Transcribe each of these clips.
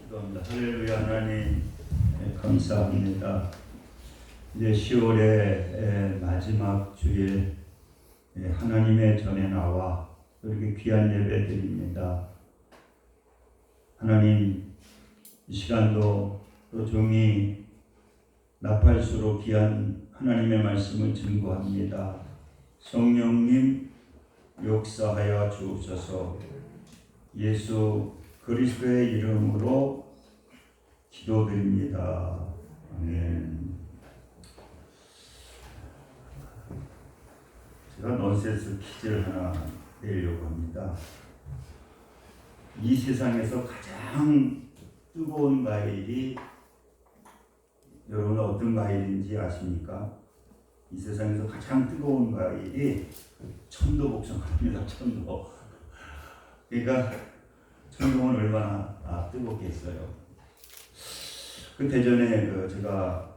기도합니다. 할렐루야. 하나님 감사합니다. 이제 10월의 마지막 주일 하나님의 전에 나와 이렇게 귀한 예배 드립니다. 하나님, 이 시간도 또 종이 나팔수로 귀한 하나님의 말씀을 증거합니다. 성령님 역사하여 주옵소서. 예수 그리스도의 이름으로 기도드립니다. 아멘. 제가 넌센스 퀴즈를 하나 내려고 합니다. 이 세상에서 가장 뜨거운 과일이 여러분 어떤 과일인지 아십니까? 이 세상에서 가장 뜨거운 과일이 천도복숭아입니다. 천도. 그러니까 천도는 얼마나 뜨겁겠어요. 그 대전에 제가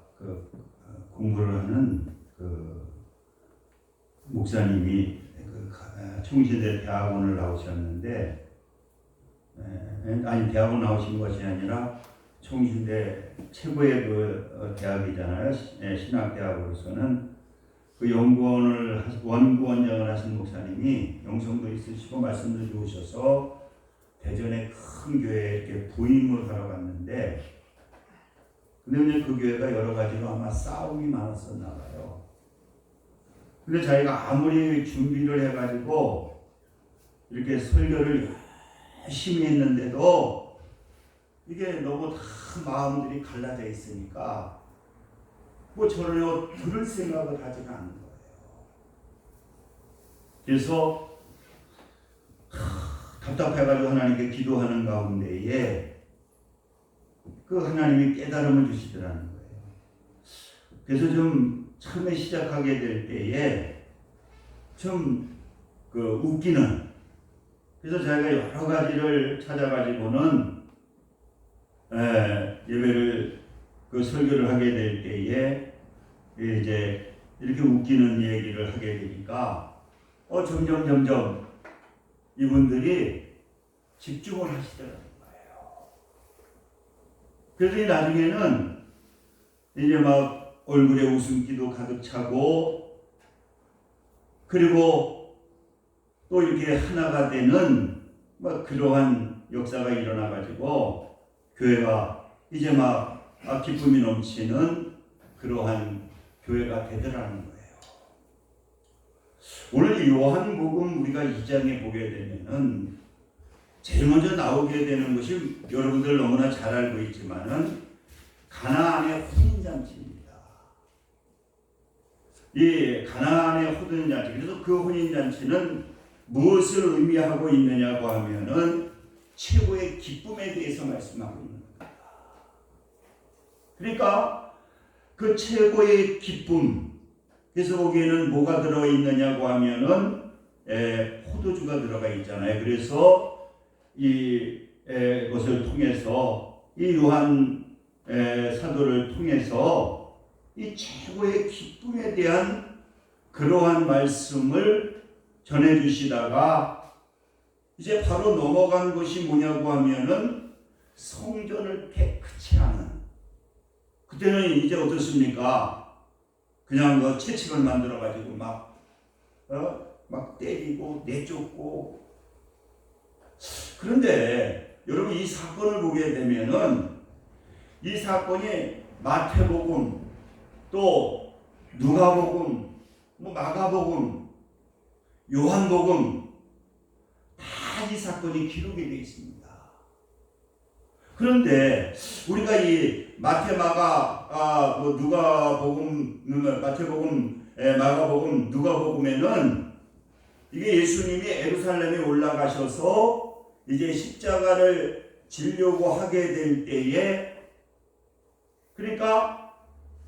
공부를 하는 목사님이 총신대 대학원을 나오셨는데, 아니 대학원 나오신 것이 아니라 총신대 최고의 대학이잖아요. 신학대학으로서는 그 원구원장을 하신 목사님이 영성도 있으시고 말씀도 좋으셔서 대전의 큰 교회에 이렇게 부임을 하러 갔는데, 근데 그 교회가 여러 가지로 아마 싸움이 많았었나 봐요. 근데 자기가 아무리 준비를 해가지고 이렇게 설교를 열심히 했는데도 이게 너무 다 마음들이 갈라져 있으니까 전혀 들을 생각을 하지가 않는 거예요. 그래서 답답해가지고 하나님께 기도하는 가운데에 하나님이 깨달음을 주시더라는 거예요. 그래서 좀 처음에 시작하게 될 때에 좀 웃기는, 그래서 자기가 여러 가지를 찾아가지고는 예배를 설교를 하게 될 때에 이제 이렇게 웃기는 얘기를 하게 되니까 점점 이분들이 집중을 하시더라는 거예요. 그래서 나중에는 이제 막 얼굴에 웃음기도 가득 차고, 그리고 또 이렇게 하나가 되는 막 그러한 역사가 일어나가지고 교회가 이제 막 기쁨이 넘치는 그러한 교회가 되더라는 거예요. 오늘 요한복음 우리가 2장에 보게 되면은 제일 먼저 나오게 되는 것이 여러분들 너무나 잘 알고 있지만은 가나안의 혼인잔치입니다. 이 가나안의 혼인잔치, 그래서 그 혼인잔치는 무엇을 의미하고 있느냐고 하면은 최고의 기쁨에 대해서 말씀하고 있는 겁니다. 그러니까 그 최고의 기쁨, 그래서 거기에는 뭐가 들어있느냐고 하면은 포도주가 들어가 있잖아요. 그래서 이것을 통해서 이 요한 사도를 통해서 이 최고의 기쁨에 대한 그러한 말씀을 전해주시다가 이제 바로 넘어간 것이 뭐냐고 하면은 성전을 깨끗이 하는. 그때는 이제 어떻습니까? 그냥 채찍을 만들어 가지고 막 때리고 내쫓고. 그런데 여러분 이 사건을 보게 되면은 이 사건이 마태복음, 또 누가복음, 마가복음, 요한복음 다 이 사건이 기록이 되어 있습니다. 그런데 우리가 이 마태복음, 마가복음, 누가복음에는 이게 예수님이 예루살렘에 올라가셔서 이제 십자가를 지려고 하게 될 때에, 그러니까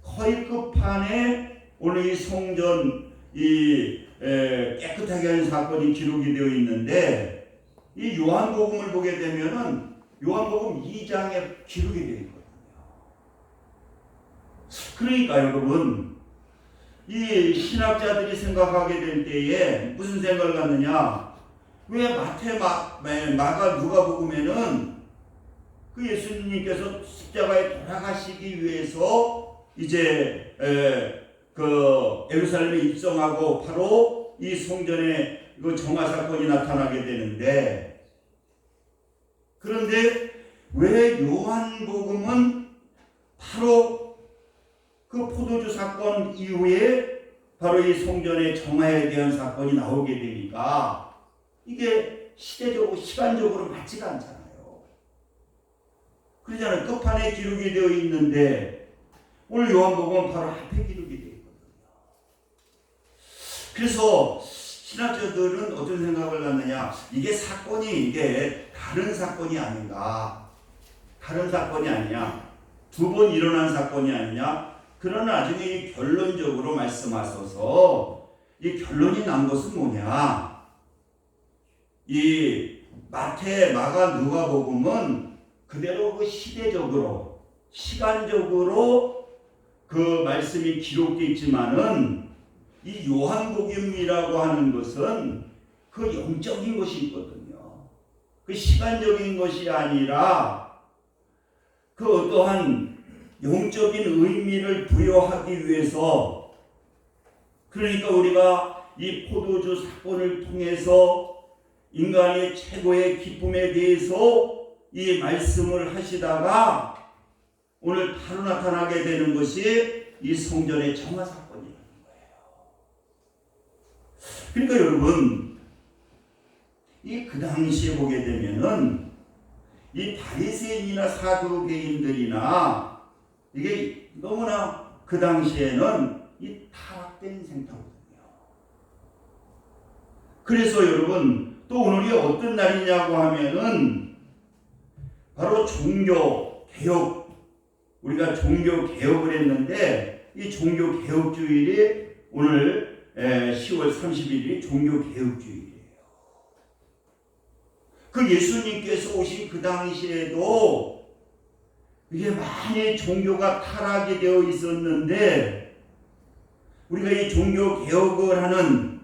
거의 끝판에 오늘 이 성전 깨끗하게 하는 사건이 기록이 되어 있는데, 이 요한복음을 보게 되면은 요한복음 2장에 기록이 되어 있거든요. 그러니까 여러분, 이 신학자들이 생각하게 될 때에 무슨 생각을 갖느냐? 왜 마가 누가복음에는 그 예수님께서 십자가에 돌아가시기 위해서 이제 그 예루살렘에 입성하고 바로 이 성전에 그 정화 사건이 나타나게 되는데, 그런데 왜 요한복음은 바로 그 포도주 사건 이후에 바로 이 성전의 정화에 대한 사건이 나오게 되니까 이게 시대적으로 시간적으로 맞지가 않잖아요. 그러잖아요. 끝판에 기록이 되어 있는데 오늘 요한복음은 바로 앞에 기록이 되어 있거든요. 그래서 신학자들은 어떤 생각을 갖느냐, 이게 사건이 이게 다른 사건이 아닌가, 다른 사건이 아니냐, 두 번 일어난 사건이 아니냐. 그러나 나중에 이 결론적으로 말씀하셔서 이 결론이 난 것은 뭐냐, 이 마태, 마가, 누가복음은 그대로 그 시대적으로 시간적으로 그 말씀이 기록되어 있지만은 이 요한복음이라고 하는 것은 그 영적인 것이 있거든요. 그 시간적인 것이 아니라 그 어떠한 영적인 의미를 부여하기 위해서, 그러니까 우리가 이 포도주 사건을 통해서 인간의 최고의 기쁨에 대해서 이 말씀을 하시다가 오늘 바로 나타나게 되는 것이 이 성전의 정화 사건이라는 거예요. 그러니까 여러분, 이 그 당시에 보게 되면은 이 바리새인이나 사두개인들이나 이게 너무나 그 당시에는 이 타락된 생태거든요. 그래서 여러분, 또 오늘이 어떤 날이냐고 하면은 바로 종교 개혁, 우리가 종교 개혁을 했는데 이 종교 개혁 주일이 오늘 10월 31일이 종교 개혁 주일이에요. 그 예수님께서 오신 그 당시에도 이게 많이 종교가 타락이 되어 있었는데 우리가 이 종교 개혁을 하는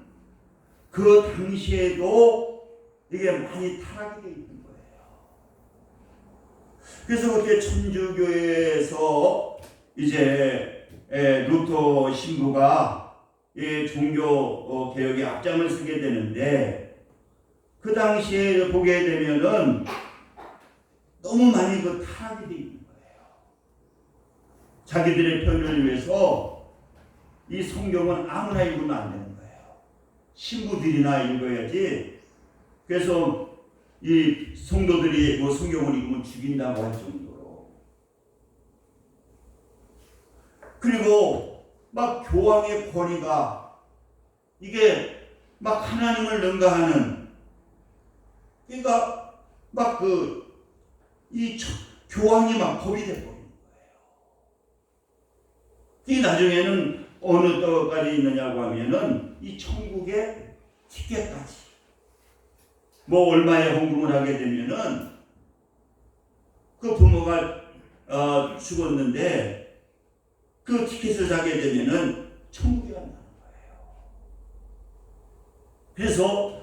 그 당시에도 이게 많이 타락이 되어 있는 거예요. 그래서 그렇게 천주교에서 이제 루터 신부가 이 종교 개혁에 앞장을 서게 되는데, 그 당시에 보게 되면은 너무 많이 그 타락이 되어 있는 거예요. 자기들의 편의를 위해서 이 성경은 아무나 읽으면 안 되는 거예요. 신부들이나 읽어야지. 그래서 이 성도들이 뭐 성경을 읽으면 죽인다고 할 정도로. 그리고 막 교황의 권위가 이게 막 하나님을 능가하는, 그러니까 막 이 교황이 막 법이 돼버리는 거예요. 이 나중에는 어느 때까지 있느냐고 하면은 이 천국의 티켓까지. 뭐 얼마에 헌금을 하게 되면은 그 부모가 죽었는데 그 티켓을 사게 되면은 천국에 간다는 거예요. 그래서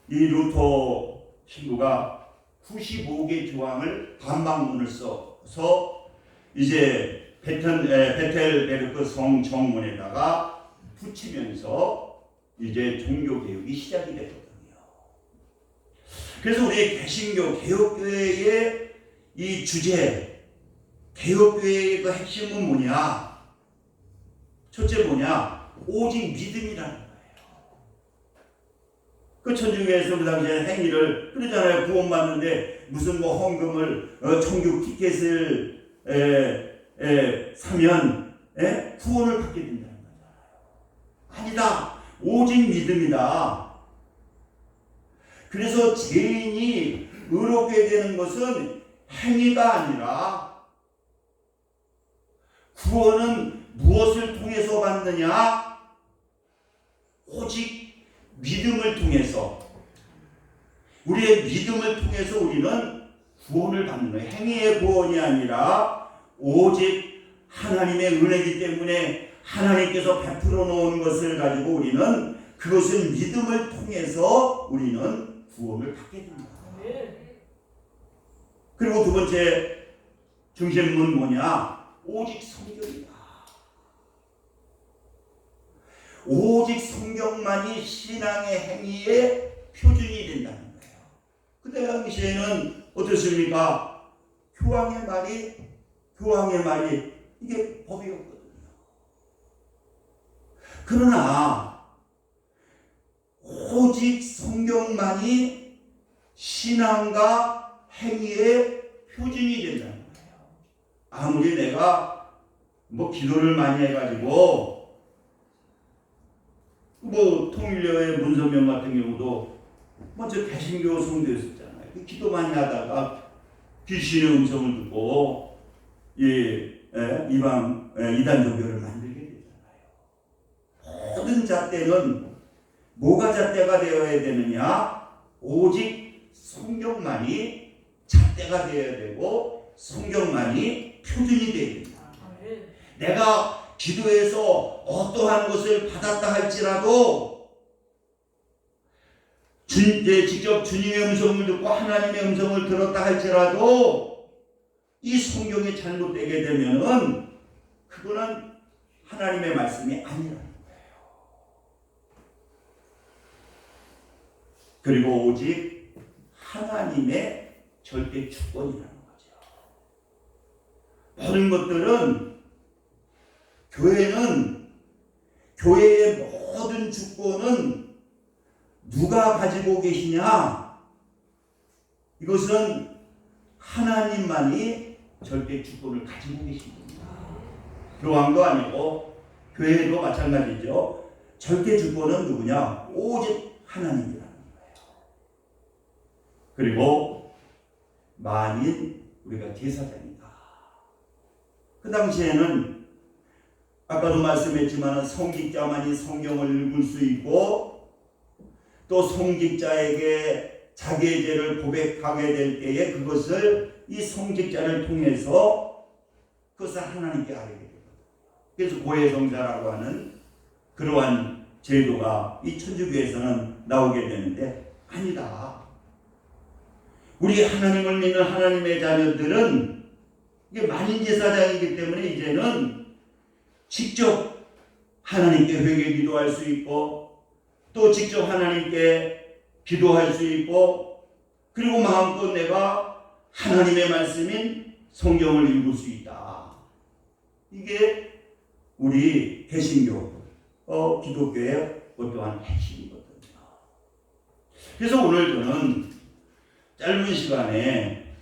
이 루터 신부가 95개 조항을 반박문을 써서 이제 베텔베르크 성 정문에다가 붙이면서 이제 종교 개혁이 시작이 됐거든요. 그래서 우리 개신교 개혁교회의 이 주제, 개혁교회의 그 핵심은 뭐냐? 첫째 뭐냐? 오직 믿음이라는 거예요. 그 천주교에서 그 당시에 행위를 그러잖아요. 구원받는데 무슨 뭐 헌금을 천국 티켓을 사면 구원을 받게 된다는 거잖아요. 아니다. 오직 믿음이다. 그래서 죄인이 의롭게 되는 것은 행위가 아니라 구원은 무엇을 통해서 받느냐? 오직 믿음을 통해서, 우리의 믿음을 통해서 우리는 구원을 받는 거예요. 행위의 구원이 아니라 오직 하나님의 은혜이기 때문에 하나님께서 베풀어 놓은 것을 가지고 우리는 그것은 믿음을 통해서 우리는 구원을 받게 됩니다. 그리고 두 번째 중심은 뭐냐? 오직 성경이다. 오직 성경만이 신앙의 행위의 표준이 된다는 거예요. 그때 당시에는 어떻습니까? 교황의 말이 이게 법이었거든요. 그러나 오직 성경만이 신앙과 행위의 표준이 된다는 거예요. 아무리 내가 기도를 많이 해가지고 통일교회 문선명 같은 경우도 먼저 개신교 성도였었잖아요. 기도 많이 하다가 귀신의 음성을 듣고 이단 종교를 만들게 되잖아요. 모든 잣대는 뭐가 잣대가 되어야 되느냐? 오직 성경만이 잣대가 되어야 되고 성경만이 표준이 되어야 된다. 내가 기도해서 어떠한 것을 받았다 할지라도 직접 주님의 음성을 듣고 하나님의 음성을 들었다 할지라도 이 성경이 잘못되게 되면은 그거는 하나님의 말씀이 아니라는 거예요. 그리고 오직 하나님의 절대 주권이라는 거죠. 모든 것들은 교회의 모든 주권은 누가 가지고 계시냐? 이것은 하나님만이 절대 주권을 가지고 계십니다. 교황도 아니고 교회도 마찬가지죠. 절대 주권은 누구냐? 오직 하나님이라는 거예요. 그리고 만인 우리가 제사장이다. 그 당시에는 아까도 말씀했지만 성직자만이 성경을 읽을 수 있고 또 성직자에게 자기의 죄를 고백하게 될 때에 그것을 이 성직자를 통해서 그것을 하나님께 알게 됩니다. 그래서 고해성사라고 하는 그러한 제도가 이 천주교에서는 나오게 되는데 아니다. 우리 하나님을 믿는 하나님의 자녀들은 이게 만인제사장이기 때문에 이제는 직접 하나님께 회개 기도할 수 있고 또 직접 하나님께 기도할 수 있고 그리고 마음껏 내가 하나님의 말씀인 성경을 읽을 수 있다. 이게 우리 개신교 기독교의 어떠한 핵심이거든요. 그래서 오늘 저는 짧은 시간에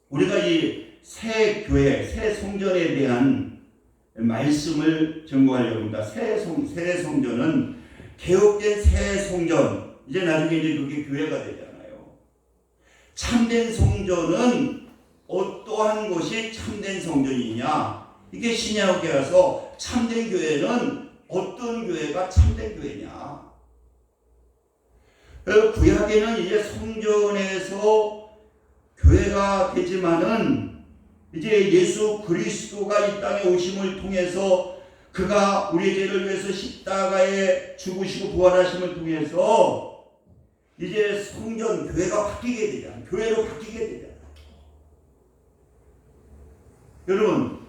우리가 이 새 교회, 새 성전에 대한 말씀을 전공하려고 합니다. 새 성전은 개혁된 새 성전, 이제 나중에 이제 그게 교회가 되잖아요. 참된 성전은 어떠한 것이 참된 성전이냐? 이게 신약에 가서 참된 교회는 어떤 교회가 참된 교회냐? 구약에는 이제 성전에서 교회가 되지만은 이제 예수 그리스도가 이 땅에 오심을 통해서 그가 우리의 죄를 위해서 십자가에 죽으시고 부활하심을 통해서 이제 성전 교회가 바뀌게 되잖아요. 교회로 바뀌게 되잖아요. 여러분,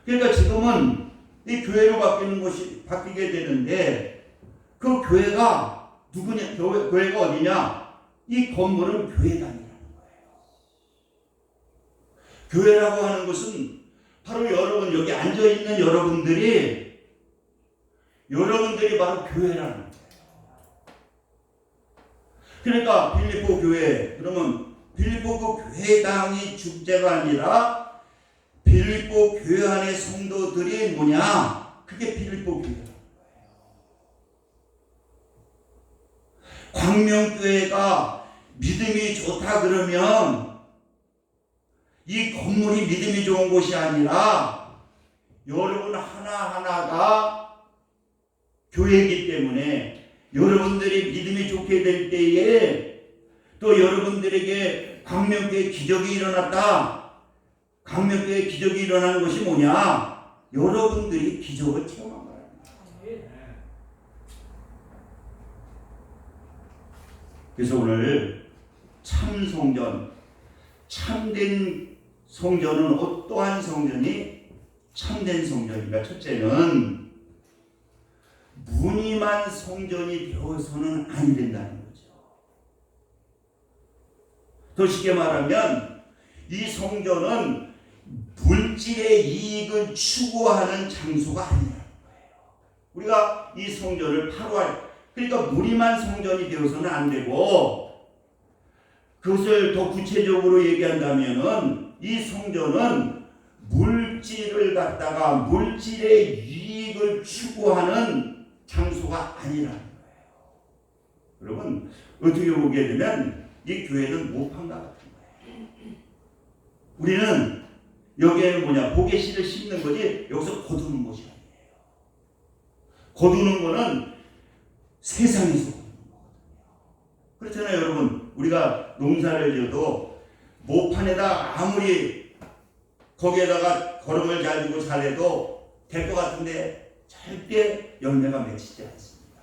그러니까 지금은 이 교회로 바뀌는 것이 바뀌게 되는데 그 교회가 누구냐? 교회가 어디냐? 이 건물은 교회당이라는 거예요. 교회라고 하는 것은 바로 여러분 여기 앉아 있는 여러분들이 바로 교회라는 거예요. 그러니까 빌립보 교회 그러면 빌립보 그 교회당이 주제가 아니라 빌립보 교회 안의 성도들이 뭐냐? 그게 빌립보 교회라는 거예요. 광명교회가 믿음이 좋다 그러면 이 건물이 믿음이 좋은 곳이 아니라 여러분 하나하나가 교회이기 때문에 여러분들이 믿음이 좋게 될 때에 또 여러분들에게 광명교회 기적이 일어났다. 광명교회 기적이 일어나는 것이 뭐냐? 여러분들이 기적을 체험한 거예요. 그래서 오늘 참 성전, 참된 성전은 어떠한 성전이 참된 성전인가? 첫째는 무늬만 성전이 되어서는 안 된다는 거죠. 더 쉽게 말하면 이 성전은 물질의 이익을 추구하는 장소가 아니라는 거예요. 우리가 이 성전을 그러니까 무늬만 성전이 되어서는 안 되고, 그것을 더 구체적으로 얘기한다면은 이 성전은 물질을 갖다가 물질의 이익을 추구하는 장소가 아니라는 거예요. 여러분, 어떻게 보게 되면 이 교회는 모판과 같은 거예요. 우리는 여기에는 뭐냐, 보게씨를 심는 거지 여기서 거두는 것이 아니에요. 거두는 거는 세상에서 거두는 거거든요. 그렇잖아요, 여러분. 우리가 농사를 지어도 모판에다 아무리 거기에다가 거름을 잘 주고 잘해도 될 것 같은데 절대 열매가 맺히지 않습니다.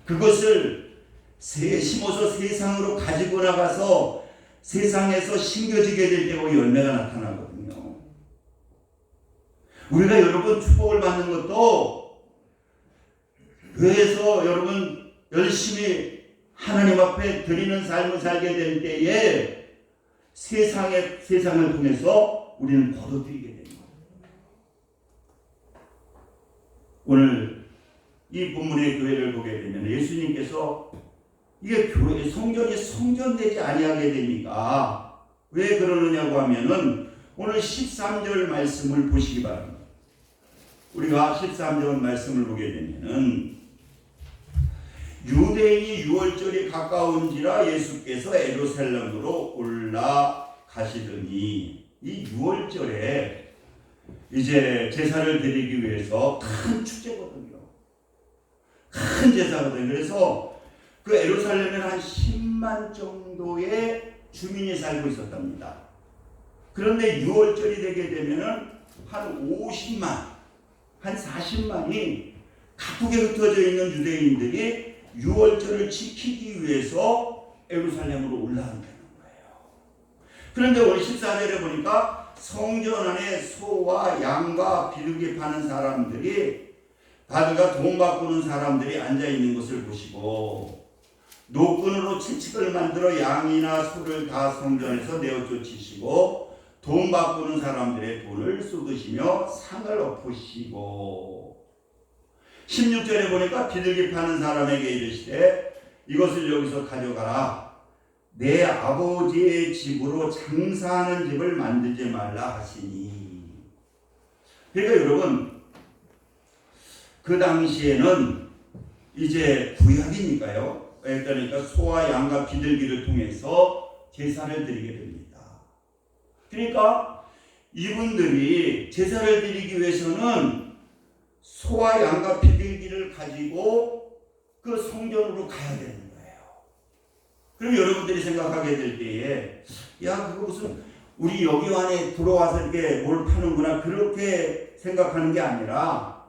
그것을 심어서 세상으로 가지고 나가서 세상에서 심겨지게 될 때고 열매가 나타나거든요. 우리가 여러분 축복을 받는 것도 교회에서 여러분 열심히 하나님 앞에 드리는 삶을 살게 될 때에 세상을 통해서 우리는 거둬들이게 됩니다. 오늘 이 본문의 교회를 보게 되면 예수님께서 이게 교회 성전이 성전되지 아니하게 됩니까? 왜 그러느냐고 하면은 오늘 13절 말씀을 보시기 바랍니다. 우리가 13절 말씀을 보게 되면은 유대인이 유월절이 가까운지라 예수께서 예루살렘으로 올라가시더니, 이 유월절에 이제 제사를 드리기 위해서 큰 축제거든요. 큰 제사거든요. 그래서 그 예루살렘에는 한 10만 정도의 주민이 살고 있었답니다. 그런데 6월절이 되게 되면은 한 50만, 한 40만이 가쁘게 흩어져 있는 유대인들이 6월절을 지키기 위해서 예루살렘으로 올라간다는 거예요. 그런데 오늘 14절에 보니까 성전 안에 소와 양과 비둘기 파는 사람들이, 바드가 돈 바꾸는 사람들이 앉아 있는 것을 보시고, 노끈으로 채찍을 만들어 양이나 소를 다 성전에서 내어 쫓으시고 돈 바꾸는 사람들의 돈을 쏟으시며 상을 엎으시고, 16절에 보니까 비둘기 파는 사람에게 이르시되 이것을 여기서 가져가라. 내 아버지의 집으로 장사하는 집을 만들지 말라 하시니. 그러니까 여러분, 그 당시에는 이제 구약이니까요. 그러니까 소와 양과 비둘기를 통해서 제사를 드리게 됩니다. 그러니까 이분들이 제사를 드리기 위해서는 소와 양과 비둘기를 가지고 그 성전으로 가야 되는 거예요. 그럼 여러분들이 생각하게 될 때에, 야, 그거 무슨 우리 여기 안에 들어와서 이렇게 뭘 파는구나, 그렇게 생각하는 게 아니라,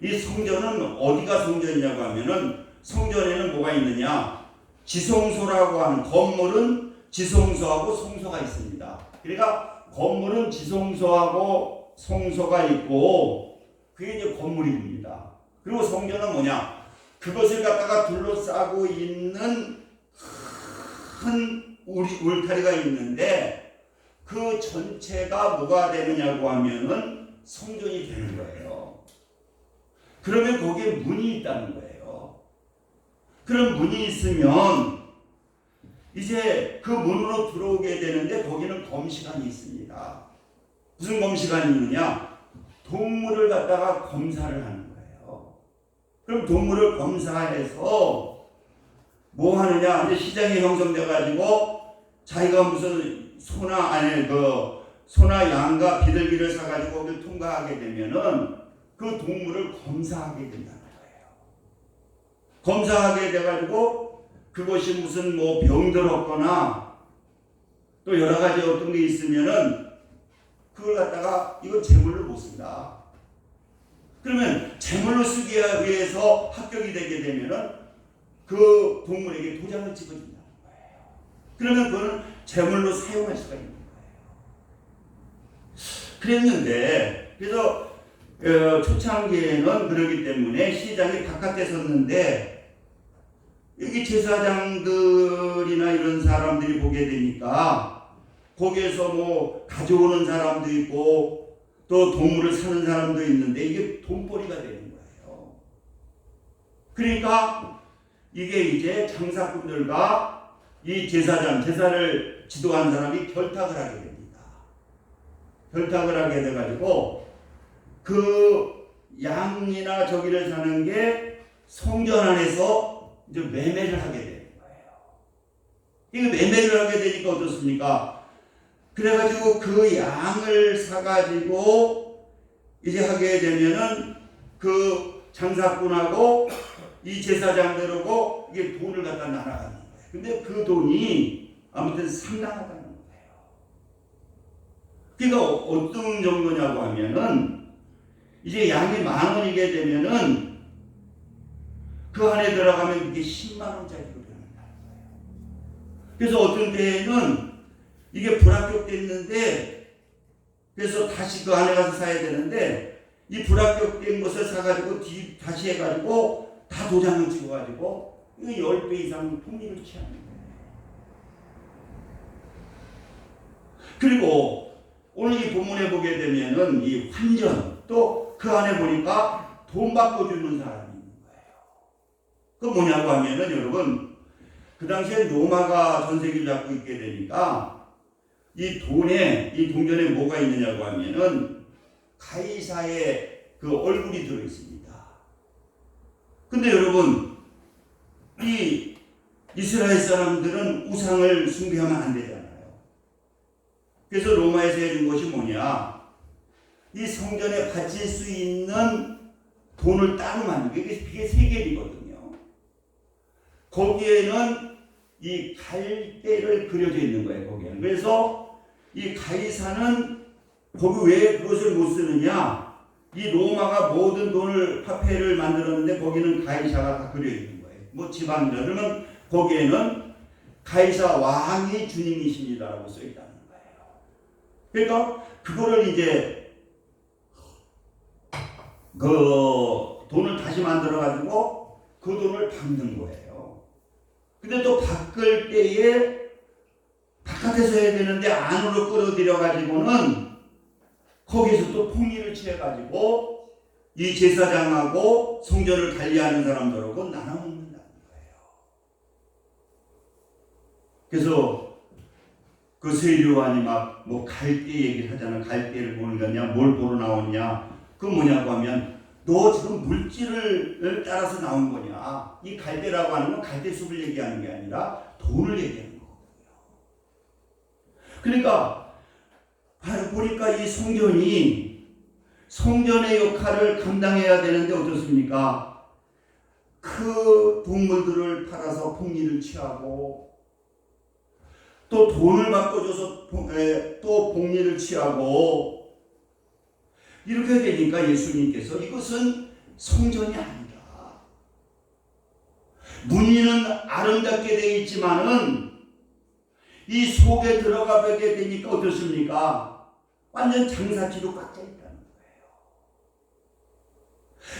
이 성전은 어디가 성전이냐고 하면은, 성전에는 뭐가 있느냐, 지성소라고 하는, 건물은 지성소하고 성소가 있습니다. 그러니까 건물은 지성소하고 성소가 있고, 그게 이제 건물입니다. 그리고 성전은 뭐냐, 그것을 갖다가 둘러싸고 있는 큰 울타리가 있는데, 그 전체가 뭐가 되느냐고 하면은 성전이 되는 거예요. 그러면 거기에 문이 있다는 거예요. 그런 문이 있으면 이제 그 문으로 들어오게 되는데, 거기는 검시관이 있습니다. 무슨 검시관이 있느냐, 동물을 갖다가 검사를 하는 거예요. 그럼 동물을 검사해서 뭐 하느냐, 이제 시장이 형성돼 가지고 자기가 무슨 소나 양과 비둘기를 사가지고 거기를 통과하게 되면은 그 동물을 검사하게 된다는 거예요. 검사하게 돼가지고 그것이 무슨 뭐 병들었거나 또 여러 가지 어떤 게 있으면은 그걸 갖다가 이건 제물로 못 쓴다. 그러면 제물로 쓰기 위해서 합격이 되게 되면은 그 동물에게 도장을 찍어준다는 거예요. 그러면 그거는 제물로 사용할 수가 있는 거예요. 그랬는데 그래서 초창기에는 그러기 때문에 시장이 바깥에 섰는데 여기 제사장들이나 이런 사람들이 보게 되니까 거기에서 뭐 가져오는 사람도 있고 또 동물을 사는 사람도 있는데 이게 돈벌이가 되는 거예요. 그러니까 이게 이제 장사꾼들과 이 제사를 지도한 사람이 결탁을 하게 됩니다. 결탁을 하게 돼가지고 그 양이나 저기를 사는 게 성전 안에서 이제 매매를 하게 되는 거예요. 이거 매매를 하게 되니까 어떻습니까? 그래가지고 그 양을 사가지고 이제 하게 되면은 그 장사꾼하고 이 제사장들하고 이게 돈을 갖다 날아가는 거예요. 근데 그 돈이 아무튼 상당하다는 거예요. 그러니까 어떤 정도냐고 하면은 이제 양이 10,000원이게 되면은 그 안에 들어가면 이게 100,000원짜리로 변한다는 거예요. 그래서 어떤 때에는 이게 불합격됐는데 그래서 다시 그 안에 가서 사야 되는데 이 불합격된 것을 사가지고 다시 해가지고 다 도장을 찍어가지고 이거 10배 이상 폭리를 취하는 거예요. 그리고 오늘 이 본문에 보게 되면은 이 환전 또 그 안에 보니까 돈 바꿔주는 사람이 있는 거예요. 그 뭐냐고 하면은 여러분 그 당시에 로마가 전세기를 잡고 있게 되니까 이 동전에 뭐가 있느냐고 하면은 가이사의 그 얼굴이 들어 있습니다. 근데 여러분 이 이스라엘 사람들은 우상을 숭배하면 안 되잖아요. 그래서 로마에서 해준 것이 뭐냐? 이 성전에 바칠 수 있는 돈을 따로 만든 게 그게 세겔이거든요. 거기에는 이 갈대를 그려져 있는 거예요. 거기에는. 그래서 이 가이사는 거기 왜 그것을 못 쓰느냐? 이 로마가 모든 돈을 화폐를 만들었는데 거기는 가이사가 다 그려 있는 거예요. 뭐 지방이라 그러면 거기에는 가이사 왕이 주님이십니다라고 써 있다는 거예요. 그러니까 그거를 이제 그 돈을 다시 만들어 가지고 그 돈을 받는 거예요. 근데 또 바꿀 때에 바깥에서 해야 되는데 안으로 끌어들여 가지고는 거기서 또 폭리를 취해 가지고 이 제사장하고 성전을 관리하는 사람들하고 나눠 먹는다는 거예요. 그래서 그 세류관이 막 뭐 갈대 얘기를 하잖아. 갈대를 보는 거냐, 뭘 보러 나오냐. 그 뭐냐고 하면 너 지금 물질을 따라서 나온 거냐. 이 갈대라고 하는 건 갈대숲을 얘기하는 게 아니라 돈을 얘기하는 거거든요. 그러니까 보니까 이 성전의 역할을 감당해야 되는데 어떻습니까? 그 동물들을 팔아서 폭리를 취하고 또 돈을 바꿔줘서 또 폭리를 취하고 이렇게 되니까 예수님께서 이것은 성전이 아니다. 문의는 아름답게 되어 있지만은 이 속에 들어가 보게 되니까 어떻습니까? 완전 장사치로 꽉 차 있다는 거예요.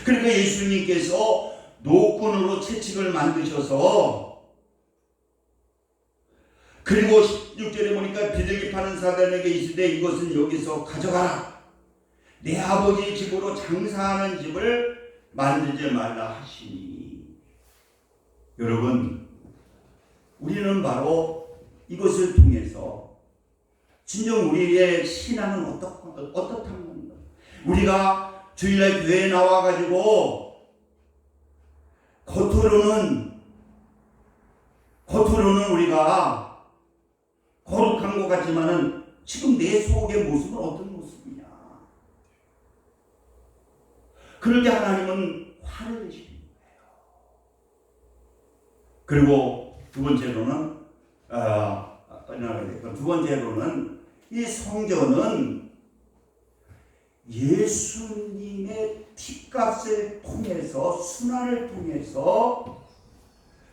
그러니까 예수님께서 노끈으로 채찍을 만드셔서 그리고 16절에 보니까 비둘기 파는 사람에게 이르되 이것은 여기서 가져가라. 내 아버지 집으로 장사하는 집을 만들지 말라 하시니. 여러분 우리는 바로 이것을 통해서 진정 우리의 신앙은 어떻다는 겁니까? 우리가 주일날 교회에 나와가지고 겉으로는 우리가 거룩한 것 같지만은 지금 내 속의 모습은 어떤 모습이냐? 그럴 때 하나님은 화를 내시는 거예요. 그리고 두 번째로는 이 성전은 예수님의 피값을 통해서 순환을 통해서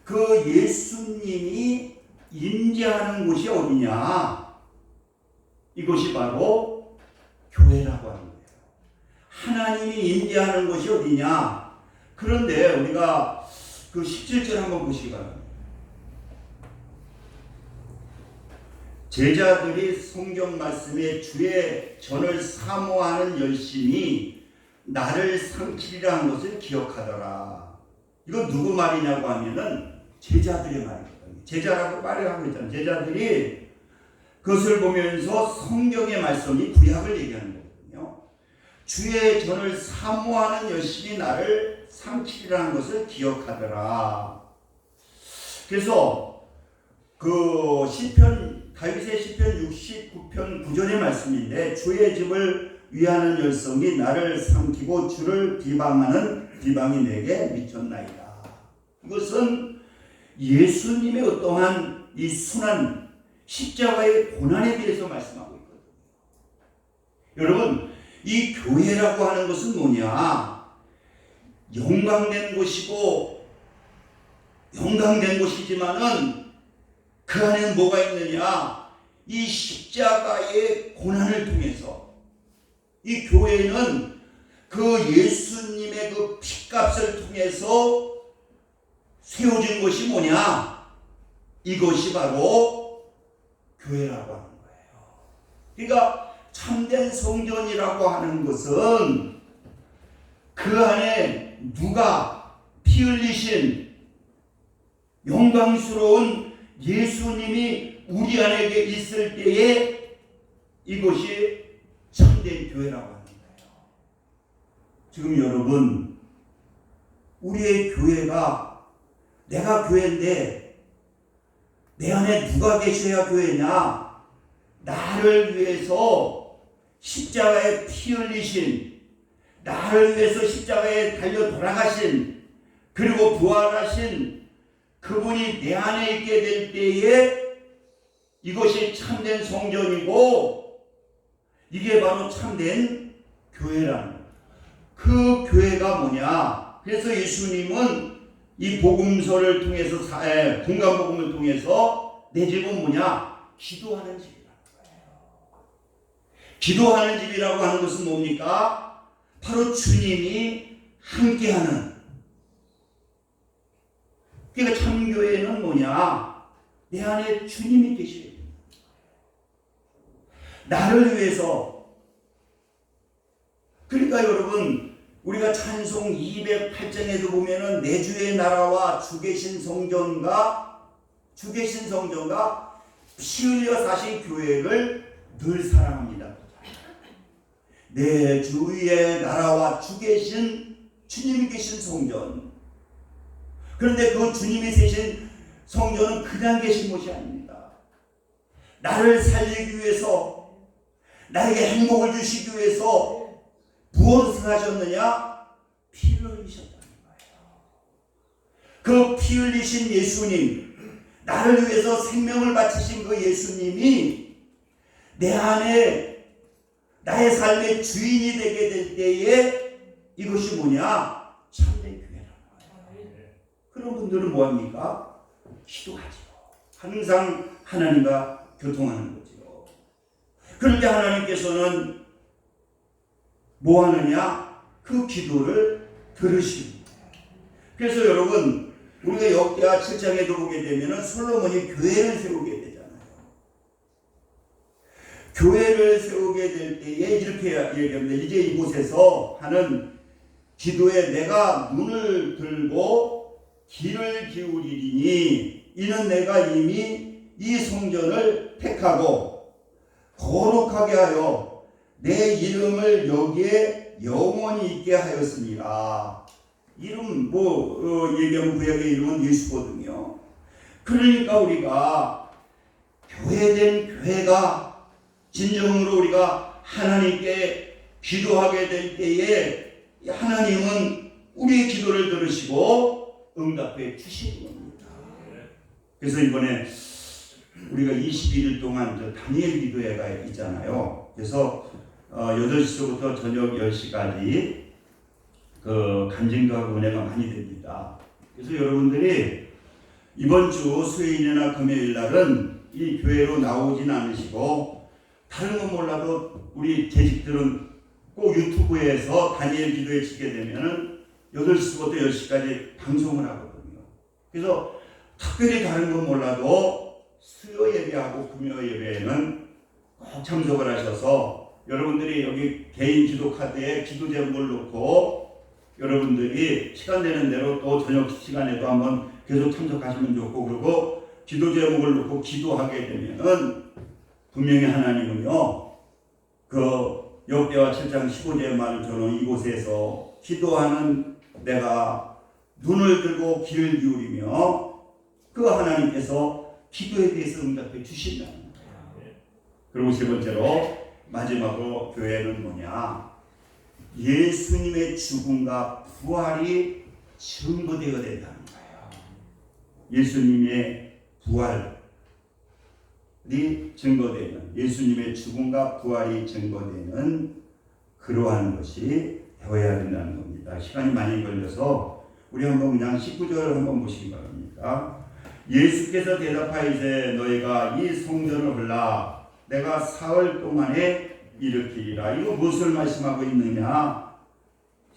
그 예수님이 임재하는 곳이 어디냐? 이것이 바로 교회라고 하는 거예요. 하나님이 임재하는 곳이 어디냐? 그런데 우리가 그 17절 한번 보시기 바랍니다. 제자들이 성경 말씀에 주의 전을 사모하는 열심이 나를 삼키리라 한 것을 기억하더라. 이거 누구 말이냐고 하면은 제자들의 말이거든요. 제자라고 말을 하고 있잖아요. 제자들이 그것을 보면서 성경의 말씀이 구약을 얘기하는 거거든요. 주의 전을 사모하는 열심이 나를 삼키리라 한 것을 기억하더라. 그래서 그 시편 다윗의 시편 69편 9절의 말씀인데 주의 집을 위하는 열성이 나를 삼키고 주를 비방하는 비방이 내게 미쳤나이다. 이것은 예수님의 어떠한 이 순한 십자가의 고난에 대해서 말씀하고 있거든요. 여러분, 이 교회라고 하는 것은 뭐냐? 영광된 곳이고 영광된 곳이지만은 그 안에는 뭐가 있느냐? 이 십자가의 고난을 통해서 이 교회는 그 예수님의 그 피값을 통해서 세워진 것이 뭐냐? 이것이 바로 교회라고 하는 거예요. 그러니까 참된 성전이라고 하는 것은 그 안에 누가 피 흘리신 영광스러운 예수님이 우리 안에 있을 때에 이것이 참된 교회라고 하는 거예요. 지금 여러분, 우리의 교회가 내가 교회인데 내 안에 누가 계셔야 교회냐? 나를 위해서 십자가에 피 흘리신, 나를 위해서 십자가에 달려 돌아가신, 그리고 부활하신 그분이 내 안에 있게 될 때에 이것이 참된 성전이고 이게 바로 참된 교회라는 거예요. 그 교회가 뭐냐? 그래서 예수님은 이 복음서를 통해서 공간복음을 통해서 내 집은 뭐냐? 기도하는 집이라는 거예요. 기도하는 집이라고 하는 것은 뭡니까? 바로 주님이 함께하는. 그러니까 참교회는 뭐냐? 내 안에 주님이 계셔야 됩니다. 나를 위해서. 그러니까 여러분, 우리가 찬송 208장에도 보면은 내 주의 나라와 주 계신 성전과 피 흘려 사신 교회를 늘 사랑합니다. 내 주의 나라와 주 계신 주님이 계신 성전. 그런데 그 주님이 계신 성전은 그냥 계신 것이 아닙니다. 나를 살리기 위해서, 나에게 행복을 주시기 위해서 무엇을 하셨느냐? 피를 흘리셨다는 거예요. 그 피 흘리신 예수님, 나를 위해서 생명을 바치신 그 예수님이 내 안에 나의 삶의 주인이 되게 될 때에 이것이 뭐냐? 참된 교회라는 거예요. 그런 분들은 뭐합니까? 기도하죠. 항상 하나님과 교통하는 거죠. 그런데 하나님께서는 뭐 하느냐? 그 기도를 들으십니다. 그래서 여러분, 우리가 역대하 7장에도 보게 되면 솔로몬이 교회를 세우게 되잖아요. 교회를 세우게 될 때에 이렇게 얘기합니다. 이제 이곳에서 하는 기도에 내가 눈을 들고 귀를 기울이리니 이는 내가 이미 이 성전을 택하고 거룩하게 하여 내 이름을 여기에 영원히 있게 하였습니다. 이름 얘기하면 구약의 이름은 예수거든요. 그러니까 우리가 교회된 교회가 진정으로 우리가 하나님께 기도하게 될 때에 하나님은 우리의 기도를 들으시고 응답해 주시는 겁니다. 그래서 이번에 우리가 21일 동안 다니엘 기도회가 있잖아요. 그래서 8시부터 저녁 10시까지 그 간증과 은혜가 많이 됩니다. 그래서 여러분들이 이번 주 수요일이나 금요일 날은 이 교회로 나오진 않으시고 다른 건 몰라도 우리 재직들은 꼭 유튜브에서 다니엘 기도에 지게 되면은 8시부터 10시까지 방송을 하거든요. 그래서 특별히 다른 건 몰라도 수요 예배하고 금요 예배에는 꼭 참석을 하셔서 여러분들이 여기 개인 기도 카드에 기도 제목을 넣고 여러분들이 시간 되는 대로 또 저녁 시간에도 한번 계속 참석하시면 좋고, 그리고 기도 제목을 넣고 기도하게 되면은 분명히 하나님은요 그 역대하 7장 15절의 말을 저는 이곳에서 기도하는 내가 눈을 들고 귀를 기울이며 그 하나님께서 기도에 대해서 응답해 주신다는 거예요. 그리고 세 번째로 마지막으로 교회는 뭐냐? 예수님의 죽음과 부활이 증거되어야 된다는 거예요. 예수님의 부활이 증거되는, 예수님의 죽음과 부활이 증거되는 그러한 것이 되어야 된다는 겁니다. 시간이 많이 걸려서 우리 한번 그냥 19절을 한번 보시기 바랍니다. 예수께서 대답하이되 너희가 이 성전을 헐라 내가 사흘 동안에 일으키리라. 이거 무엇을 말씀하고 있느냐?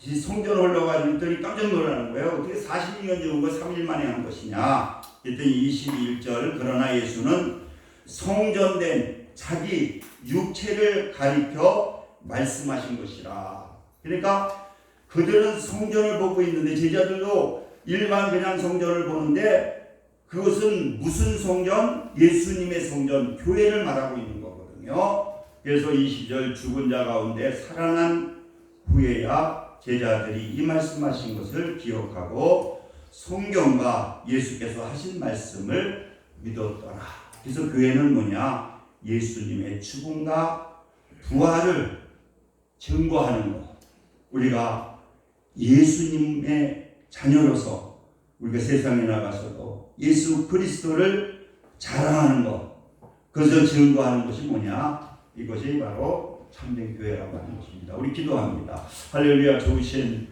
이 성전을 헐러가지고 있더니 깜짝 놀라는 거예요. 어떻게 40년 전인 거 3일 만에 한 것이냐? 그랬더니 21절 그러나 예수는 성전된 자기 육체를 가리켜 말씀하신 것이라. 그러니까 그들은 성전을 보고 있는데 제자들도 일반 그냥 성전을 보는데 그것은 무슨 성전? 예수님의 성전, 교회를 말하고 있는 거거든요. 그래서 20절 죽은 자 가운데 살아난 후에야 제자들이 이 말씀하신 것을 기억하고 성경과 예수께서 하신 말씀을 믿었더라. 그래서 교회는 뭐냐? 예수님의 죽음과 부활을 증거하는 것. 우리가 예수님의 자녀로서 우리가 세상에 나가서도 예수 그리스도를 자랑하는 것, 그것을 증거하는 것이 뭐냐? 이것이 바로 참된 교회라고 하는 것입니다. 우리 기도합니다. 할렐루야. 좋으신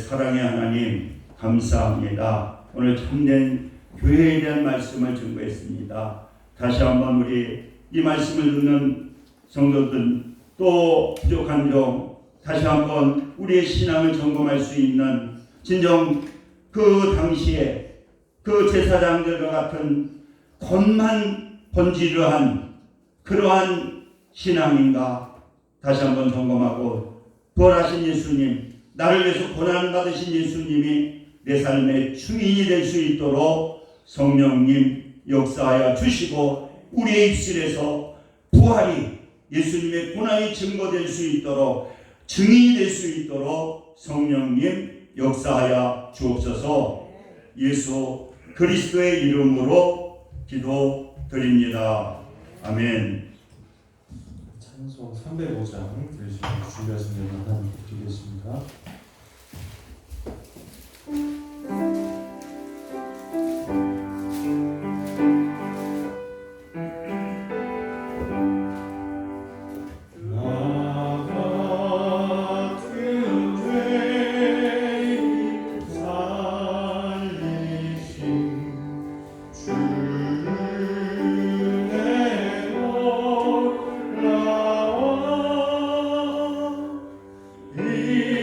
사랑의 하나님 감사합니다. 오늘 참된 교회에 대한 말씀을 증거했습니다. 다시 한번 우리 이 말씀을 듣는 성도들 또 부족한 점 다시 한번 우리의 신앙을 점검할 수 있는 진정 그 당시에 그 제사장들과 같은 겉만 번지르한 그러한 신앙인가 다시 한번 점검하고 부활하신 예수님, 나를 위해서 고난받으신 예수님이 내 삶의 주인이 될 수 있도록 성령님 역사하여 주시고 우리의 입술에서 부활이 예수님의 고난이 증거될 수 있도록 증인이 될 수 있도록 성령님 역사하여 주옵소서. 예수 그리스도의 이름으로 기도드립니다. 아멘. 찬송 305장 들으시고 준비하신 대로 하나님께 드리겠습니다.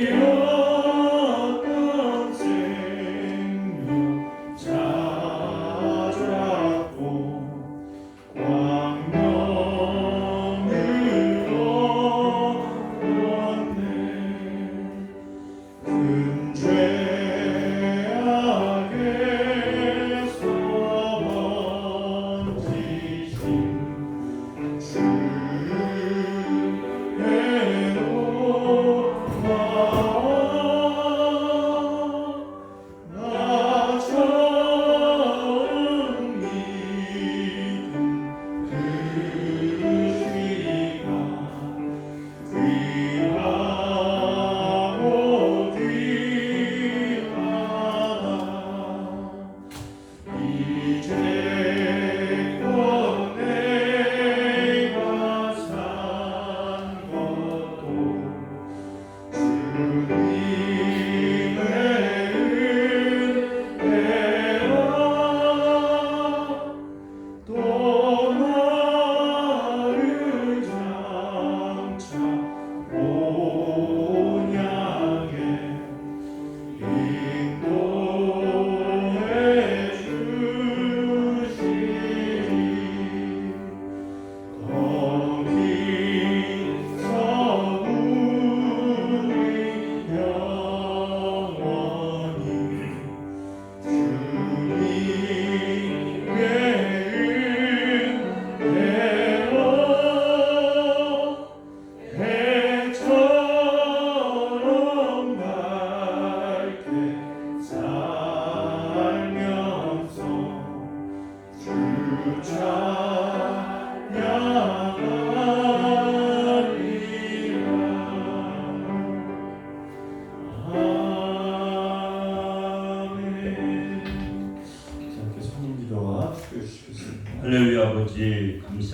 Io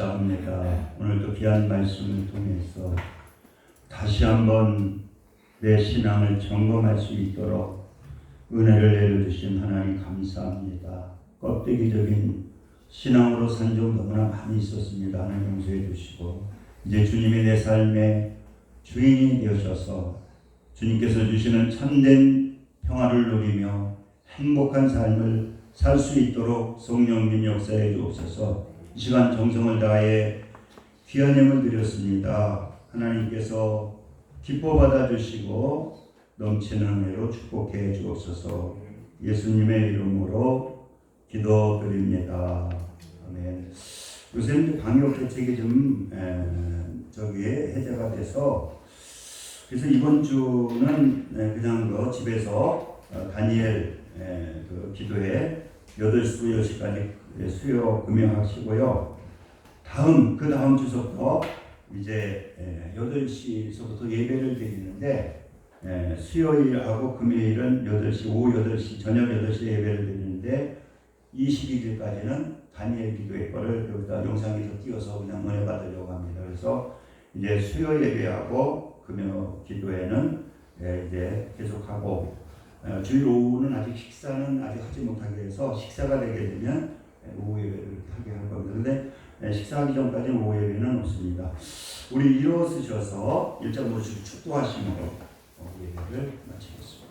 감사합니다. 오늘도 귀한 말씀을 통해서 다시 한번 내 신앙을 점검할 수 있도록 은혜를 내려주신 하나님 감사합니다. 껍데기적인 신앙으로 산 적 너무나 많이 있었습니다. 하나님 용서해 주시고 이제 주님이 내 삶의 주인이 되셔서 주님께서 주시는 참된 평화를 누리며 행복한 삶을 살 수 있도록 성령님 역사해 주옵소서. 이 시간 정성을 다해 귀한 예물 드렸습니다. 하나님께서 기뻐 받아주시고 넘치는 은혜로 축복해 주옵소서. 예수님의 이름으로 기도드립니다. 아멘. 요새 방역 대책이 좀 해제가 돼서 그래서 이번 주는 그냥 집에서 다니엘 그 기도회 8시부터 10시까지 수요 금요하시고요. 그 다음 주부터 이제 8시서부터 예배를 드리는데 수요일하고 금요일은 8시, 오후 8시, 저녁 8시에 예배를 드리는데 22일까지는 다니엘 기도회 거를 여기다 영상에서 띄워서 그냥 은혜 받으려고 합니다. 그래서 이제 수요 예배하고 금요 기도회는 이제 계속하고 주일 오후는 아직 식사는 아직 하지 못하게 해서 식사가 되게 되면 오후 예배를 하게 할 겁니다. 그런데 식사하기 전까지는 오후 예배는 없습니다. 우리 일어서셔서 일자로 축도하시므로 오후 예배를 마치겠습니다.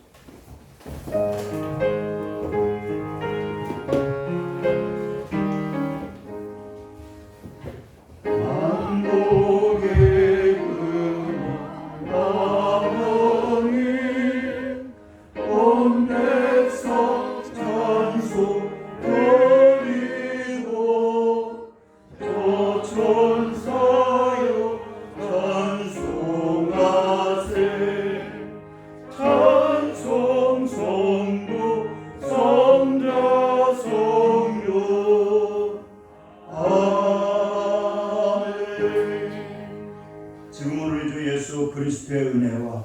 지금은 우리 주 예수 그리스도의 은혜와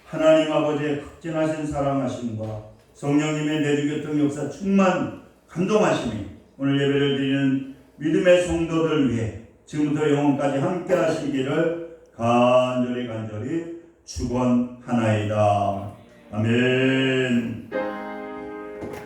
하나님 아버지의 극진하신 사랑하심과 성령님의 내주교통 역사 충만 감동하심이 오늘 예배를 드리는 믿음의 성도들 위해 지금부터 영원까지 함께 하시기를 간절히 축원하나이다. 아멘.